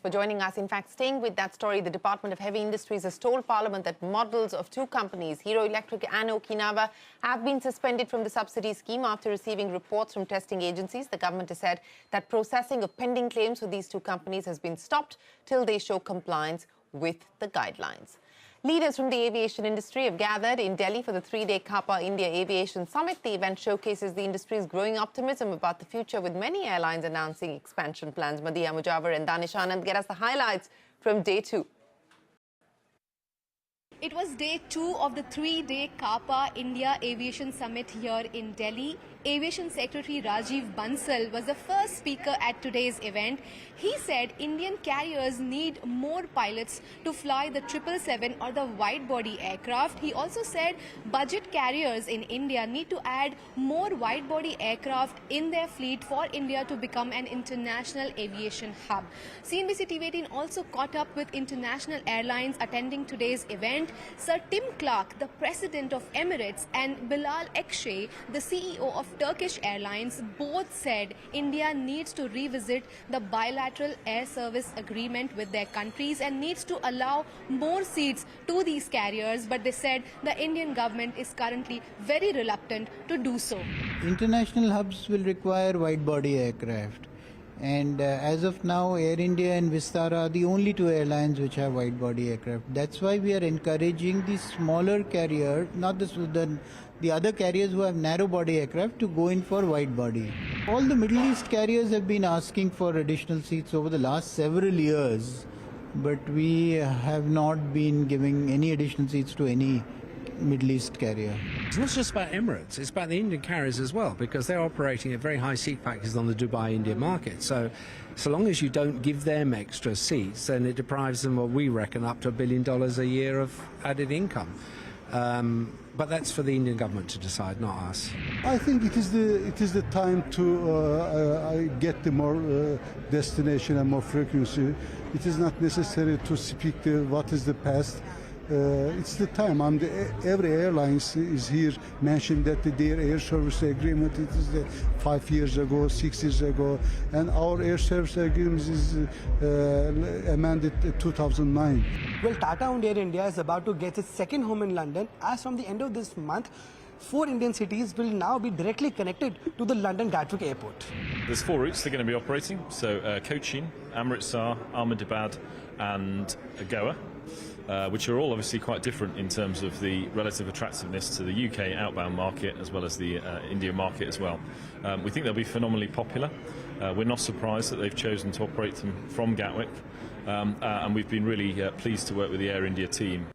for joining us. In fact, staying with that story, the Department of Heavy Industries has told Parliament that models of two companies, Hero Electric and Okinawa, have been suspended from the subsidy scheme after receiving reports from testing agencies. The government has said that processing of pending claims for these two companies has been stopped till they show compliance with the guidelines. Leaders from the aviation industry have gathered in Delhi for the three-day CAPA India Aviation Summit. The event showcases the industry's growing optimism about the future, with many airlines announcing expansion plans. Madhiya Mujawar and Danish Anand get us the highlights from day two. It was day two of the three-day CAPA India Aviation Summit here in Delhi. Aviation Secretary Rajiv Bansal was the first speaker at today's event. He said Indian carriers need more pilots to fly the 777 or the wide-body aircraft. He also said budget carriers in India need to add more wide-body aircraft in their fleet for India to become an international aviation hub. CNBC-TV18 also caught up with international airlines attending today's event. Sir Tim Clark, the president of Emirates, and Bilal Ekşe, the CEO of Turkish Airlines, both said India needs to revisit the bilateral air service agreement with their countries and needs to allow more seats to these carriers. But they said the Indian government is currently very reluctant to do so. International hubs will require wide-body aircraft. And as of now, Air India and Vistara are the only two airlines which have wide-body aircraft. That's why we are encouraging the smaller carrier, not the other carriers who have narrow-body aircraft, to go in for wide-body. All the Middle East carriers have been asking for additional seats over the last several years, but we have not been giving any additional seats to any Middle East carrier. It's not just about Emirates, it's about the Indian carriers as well, because they're operating at very high seat factors on the Dubai-India market. So long as you don't give them extra seats, then it deprives them, what we reckon, up to $1 billion a year of added income. But that's for the Indian government to decide, not us. I think it is the time to get the more destination and more frequency. It is not necessary to speak what is the past. It's the time. Every airline is here mentioned that their air service agreement it is 5 years ago, 6 years ago, and our air service agreement is amended in 2009. Well, Tata-owned Air India is about to get its second home in London, as from the end of this month, 4 Indian cities will now be directly connected to the London Gatwick Airport. There's 4 routes they're going to be operating, so Cochin, Amritsar, Ahmedabad and Goa. Which are all obviously quite different in terms of the relative attractiveness to the UK outbound market as well as the India market as well. We think they'll be phenomenally popular. We're not surprised that they've chosen to operate them from Gatwick, and we've been really pleased to work with the Air India team.